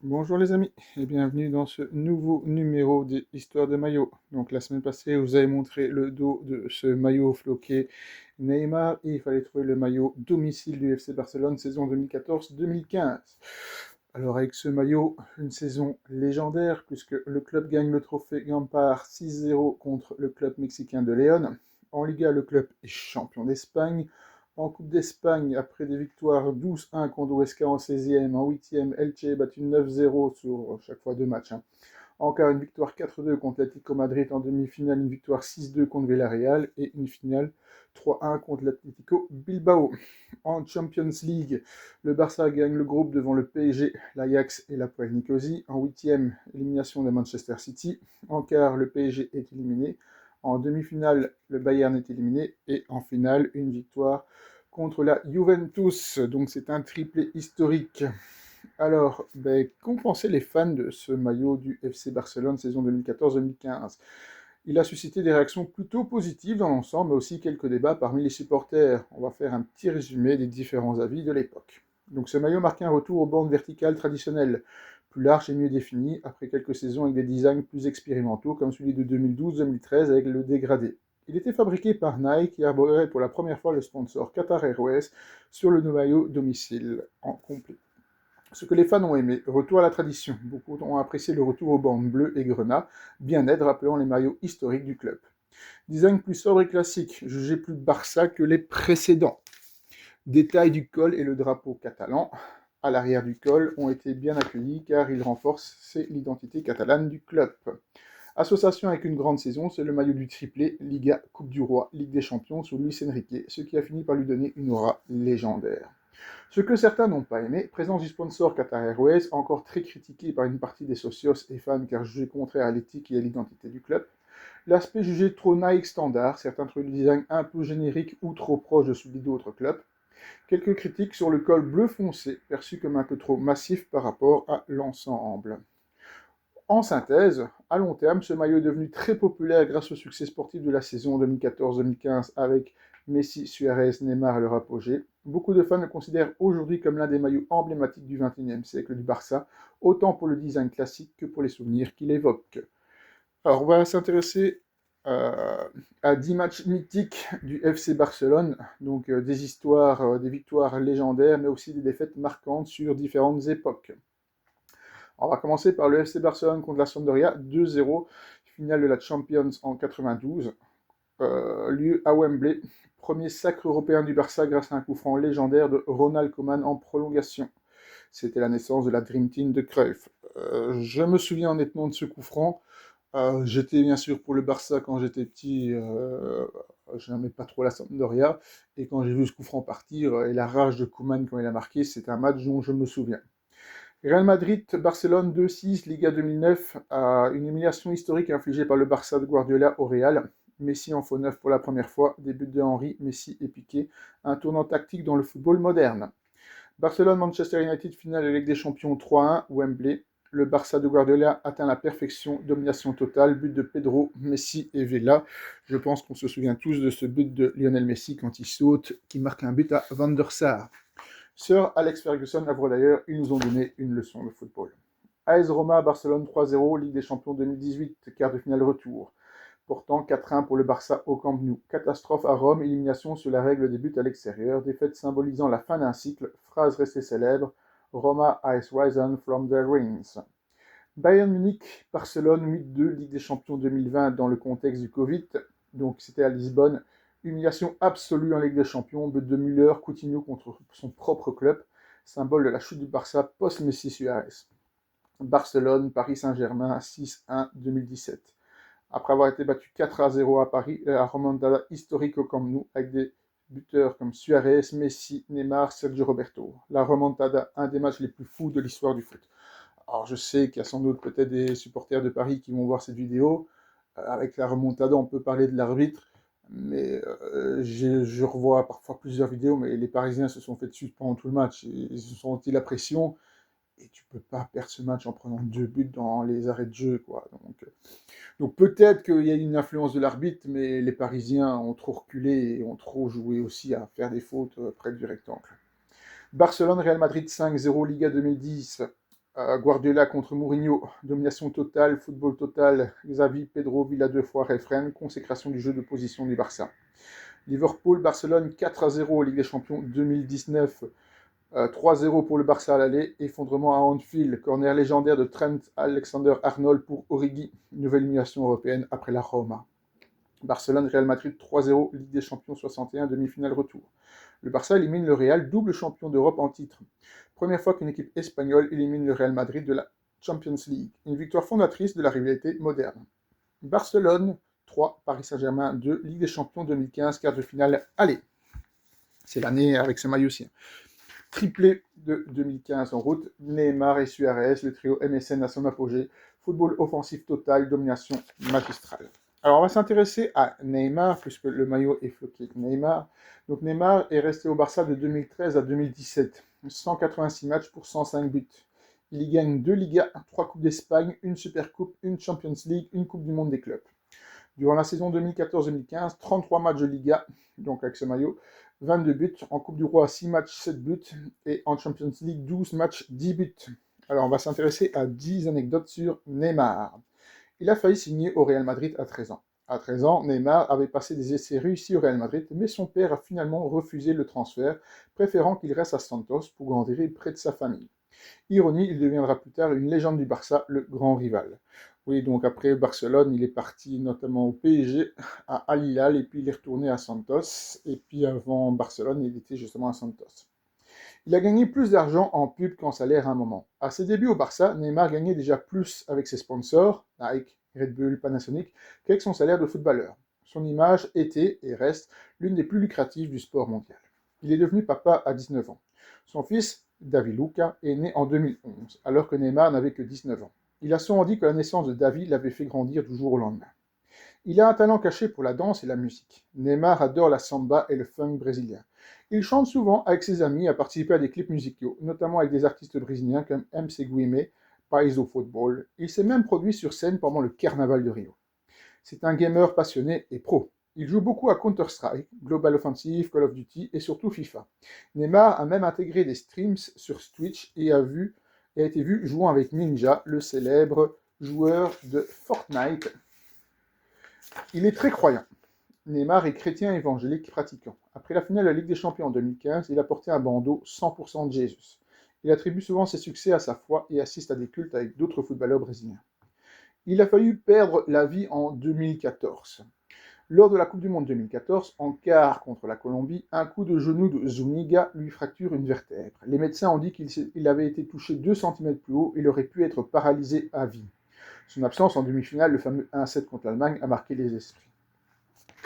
Bonjour les amis et bienvenue dans ce nouveau numéro des Histoires de maillots. Donc la semaine passée, je vous avez montré le dos de ce maillot floqué Neymar et il fallait trouver le maillot domicile du FC Barcelone saison 2014-2015. Alors avec ce maillot, une saison légendaire puisque le club gagne le trophée Gampar 6-0 contre le club mexicain de León. En Liga, le club est champion d'Espagne. En Coupe d'Espagne, après des victoires 12-1 contre Huesca en 16e, en 8e, Elche battu 9-0 sur chaque fois deux matchs. En quart, une victoire 4-2 contre l'Atlético Madrid. En demi-finale, une victoire 6-2 contre Villarreal. Et une finale 3-1 contre l'Atlético Bilbao. En Champions League, le Barça gagne le groupe devant le PSG, l'Ajax et la Poel Nicosie. En 8e, élimination de Manchester City. En quart, le PSG est éliminé. En demi-finale, le Bayern est éliminé. Et en finale, une victoire contre la Juventus. Donc c'est un triplé historique. Alors, qu'ont pensé les fans de ce maillot du FC Barcelone saison 2014-2015? Il a suscité des réactions plutôt positives dans l'ensemble, mais aussi quelques débats parmi les supporters. On va faire un petit résumé des différents avis de l'époque. Donc ce maillot marquait un retour aux bandes verticales traditionnelles, plus larges et mieux définies, après quelques saisons avec des designs plus expérimentaux, comme celui de 2012-2013 avec le dégradé. Il était fabriqué par Nike, qui arborait pour la première fois le sponsor Qatar Airways sur le maillot domicile en complet. Ce que les fans ont aimé, retour à la tradition. Beaucoup ont apprécié le retour aux bandes bleues et grenat, bien net rappelant les maillots historiques du club. Design plus sobre et classique, jugé plus Barça que les précédents. Détail du col et le drapeau catalan à l'arrière du col ont été bien accueillis car ils renforcent l'identité catalane du club. Association avec une grande saison, c'est le maillot du triplé, Liga, Coupe du Roi, Ligue des Champions sous Luis Enrique, ce qui a fini par lui donner une aura légendaire. Ce que certains n'ont pas aimé, présence du sponsor Qatar Airways, encore très critiqué par une partie des socios et fans car jugé contraire à l'éthique et à l'identité du club. L'aspect jugé trop Nike standard, certains trouvent le design un peu générique ou trop proche de celui d'autres clubs. Quelques critiques sur le col bleu foncé, perçu comme un peu trop massif par rapport à l'ensemble. En synthèse, à long terme, ce maillot est devenu très populaire grâce au succès sportif de la saison 2014-2015 avec Messi, Suarez, Neymar et leur apogée. Beaucoup de fans le considèrent aujourd'hui comme l'un des maillots emblématiques du XXIe siècle du Barça, autant pour le design classique que pour les souvenirs qu'il évoque. Alors, on va s'intéresser à 10 matchs mythiques du FC Barcelone, donc des histoires, des victoires légendaires, mais aussi des défaites marquantes sur différentes époques. On va commencer par le FC Barcelone contre la Sampdoria, 2-0, finale de la Champions en 92, lieu à Wembley. Premier sacre européen du Barça grâce à un coup franc légendaire de Ronald Koeman en prolongation. C'était la naissance de la Dream Team de Cruyff. Je me souviens honnêtement de ce coup franc. J'étais bien sûr pour le Barça quand j'étais petit, je n'aimais pas trop la Sampdoria, et quand j'ai vu ce coup franc partir et la rage de Koeman quand il a marqué, c'est un match dont je me souviens. Real Madrid-Barcelone 2-6, Liga 2009, une humiliation historique infligée par le Barça de Guardiola au Real. Messi en faux neuf pour la première fois, début de Henry, Messi et Piqué, un tournant tactique dans le football moderne. Barcelone-Manchester United, finale de Ligue des Champions 3-1, Wembley. Le Barça de Guardiola atteint la perfection, domination totale, but de Pedro, Messi et Vela. Je pense qu'on se souvient tous de ce but de Lionel Messi quand il saute, qui marque un but à Van der Sar. Sir Alex Ferguson avoue d'ailleurs, ils nous ont donné une leçon de football. AS Roma, Barcelone 3-0, Ligue des Champions 2018, quart de finale retour. Pourtant 4-1 pour le Barça au Camp Nou. Catastrophe à Rome, élimination sur la règle des buts à l'extérieur, défaite symbolisant la fin d'un cycle, phrase restée célèbre, Roma has risen from their ruins. Bayern Munich, Barcelone 8-2, Ligue des Champions 2020 dans le contexte du Covid, donc c'était à Lisbonne, humiliation absolue en Ligue des Champions, but de Müller, Coutinho contre son propre club, symbole de la chute du Barça post-Messi Suarez. Barcelone, Paris Saint-Germain 6-1 2017. Après avoir été battu 4-0 à Paris, la remontada historique au Camp Nou avec des buteurs comme Suarez, Messi, Neymar, Sergio Roberto. La remontada, un des matchs les plus fous de l'histoire du foot. Alors je sais qu'il y a sans doute peut-être des supporters de Paris qui vont voir cette vidéo. Avec la remontada, on peut parler de l'arbitre, mais je revois parfois plusieurs vidéos, mais les Parisiens se sont fait dessus pendant tout le match. Ils se sont senti la pression, et tu peux pas perdre ce match en prenant 2 buts dans les arrêts de jeu, quoi. Donc peut-être qu'il y a une influence de l'arbitre, mais les Parisiens ont trop reculé et ont trop joué aussi à faire des fautes près du rectangle. Barcelone-Real Madrid 5-0, Liga 2010. Guardiola contre Mourinho, domination totale, football total, Xavi, Pedro, Villa 2 fois, Refrain, consécration du jeu de position du Barça. Liverpool-Barcelone 4-0 Ligue des Champions 2019, 3-0 pour le Barça à l'aller, effondrement à Anfield, corner légendaire de Trent Alexander-Arnold pour Origi, nouvelle élimination européenne après la Roma. Barcelone-Real Madrid 3-0, Ligue des Champions 61, demi-finale retour. Le Barça élimine le Real, double champion d'Europe en titre. Première fois qu'une équipe espagnole élimine le Real Madrid de la Champions League. Une victoire fondatrice de la rivalité moderne. Barcelone 3, Paris Saint-Germain 2, Ligue des Champions 2015, quart de finale aller. C'est l'année avec ce maillot-ci. Triplé de 2015 en route, Neymar et Suarez, le trio MSN à son apogée, football offensif total, domination magistrale. Alors on va s'intéresser à Neymar, puisque le maillot est floqué Neymar. Donc Neymar est resté au Barça de 2013 à 2017, 186 matchs pour 105 buts. Il y gagne 2 Ligas, 3 Coupes d'Espagne, une Supercoupe, une Champions League, une Coupe du Monde des clubs. Durant la saison 2014-2015, 33 matchs de Liga, donc avec ce maillot, 22 buts, en Coupe du Roi 6 matchs, 7 buts, et en Champions League 12 matchs, 10 buts. Alors on va s'intéresser à 10 anecdotes sur Neymar. Il a failli signer au Real Madrid à 13 ans. À 13 ans, Neymar avait passé des essais réussis au Real Madrid, mais son père a finalement refusé le transfert, préférant qu'il reste à Santos pour grandir près de sa famille. Ironie, il deviendra plus tard une légende du Barça, le grand rival. Oui, donc après Barcelone, il est parti notamment au PSG, à Al Hilal, et puis il est retourné à Santos. Et puis avant Barcelone, il était justement à Santos. Il a gagné plus d'argent en pub qu'en salaire à un moment. À ses débuts au Barça, Neymar gagnait déjà plus avec ses sponsors, Nike, Red Bull, Panasonic, qu'avec son salaire de footballeur. Son image était et reste l'une des plus lucratives du sport mondial. Il est devenu papa à 19 ans. Son fils, David Luca, est né en 2011, alors que Neymar n'avait que 19 ans. Il a souvent dit que la naissance de David l'avait fait grandir du jour au lendemain. Il a un talent caché pour la danse et la musique. Neymar adore la samba et le funk brésilien. Il chante souvent avec ses amis, a participé à des clips musicaux, notamment avec des artistes brésiliens comme MC Guimê, Paiso Football. Il s'est même produit sur scène pendant le Carnaval de Rio. C'est un gamer passionné et pro. Il joue beaucoup à Counter-Strike, Global Offensive, Call of Duty et surtout FIFA. Neymar a même intégré des streams sur Twitch et a été vu jouant avec Ninja, le célèbre joueur de Fortnite. Il est très croyant. Neymar est chrétien évangélique pratiquant. Après la finale de la Ligue des Champions en 2015, il a porté un bandeau 100% de Jésus. Il attribue souvent ses succès à sa foi et assiste à des cultes avec d'autres footballeurs brésiliens. Il a failli perdre la vie en 2014. Lors de la Coupe du Monde 2014, en quart contre la Colombie, un coup de genou de Zuniga lui fracture une vertèbre. Les médecins ont dit qu'il avait été touché 2 cm plus haut et il aurait pu être paralysé à vie. Son absence en demi-finale, le fameux 1-7 contre l'Allemagne, a marqué les esprits.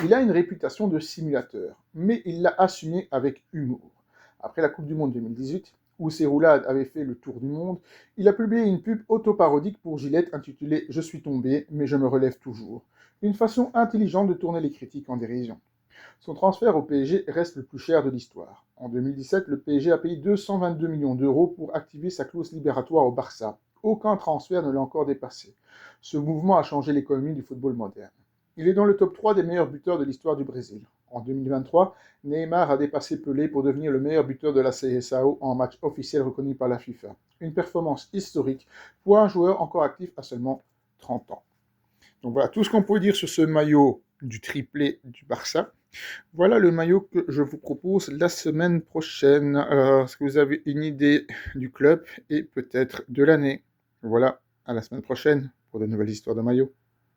Il a une réputation de simulateur, mais il l'a assumé avec humour. Après la Coupe du Monde 2018, où ses roulades avaient fait le tour du monde, il a publié une pub autoparodique pour Gillette intitulée « Je suis tombé, mais je me relève toujours ». Une façon intelligente de tourner les critiques en dérision. Son transfert au PSG reste le plus cher de l'histoire. En 2017, le PSG a payé 222 millions d'euros pour activer sa clause libératoire au Barça. Aucun transfert ne l'a encore dépassé. Ce mouvement a changé l'économie du football moderne. Il est dans le top 3 des meilleurs buteurs de l'histoire du Brésil. En 2023, Neymar a dépassé Pelé pour devenir le meilleur buteur de la CSAO en match officiel reconnu par la FIFA. Une performance historique pour un joueur encore actif à seulement 30 ans. Donc voilà tout ce qu'on peut dire sur ce maillot du triplé du Barça. Voilà le maillot que je vous propose la semaine prochaine. Alors, est-ce que vous avez une idée du club et peut-être de l'année? Voilà, à la semaine prochaine pour de nouvelles histoires de maillots.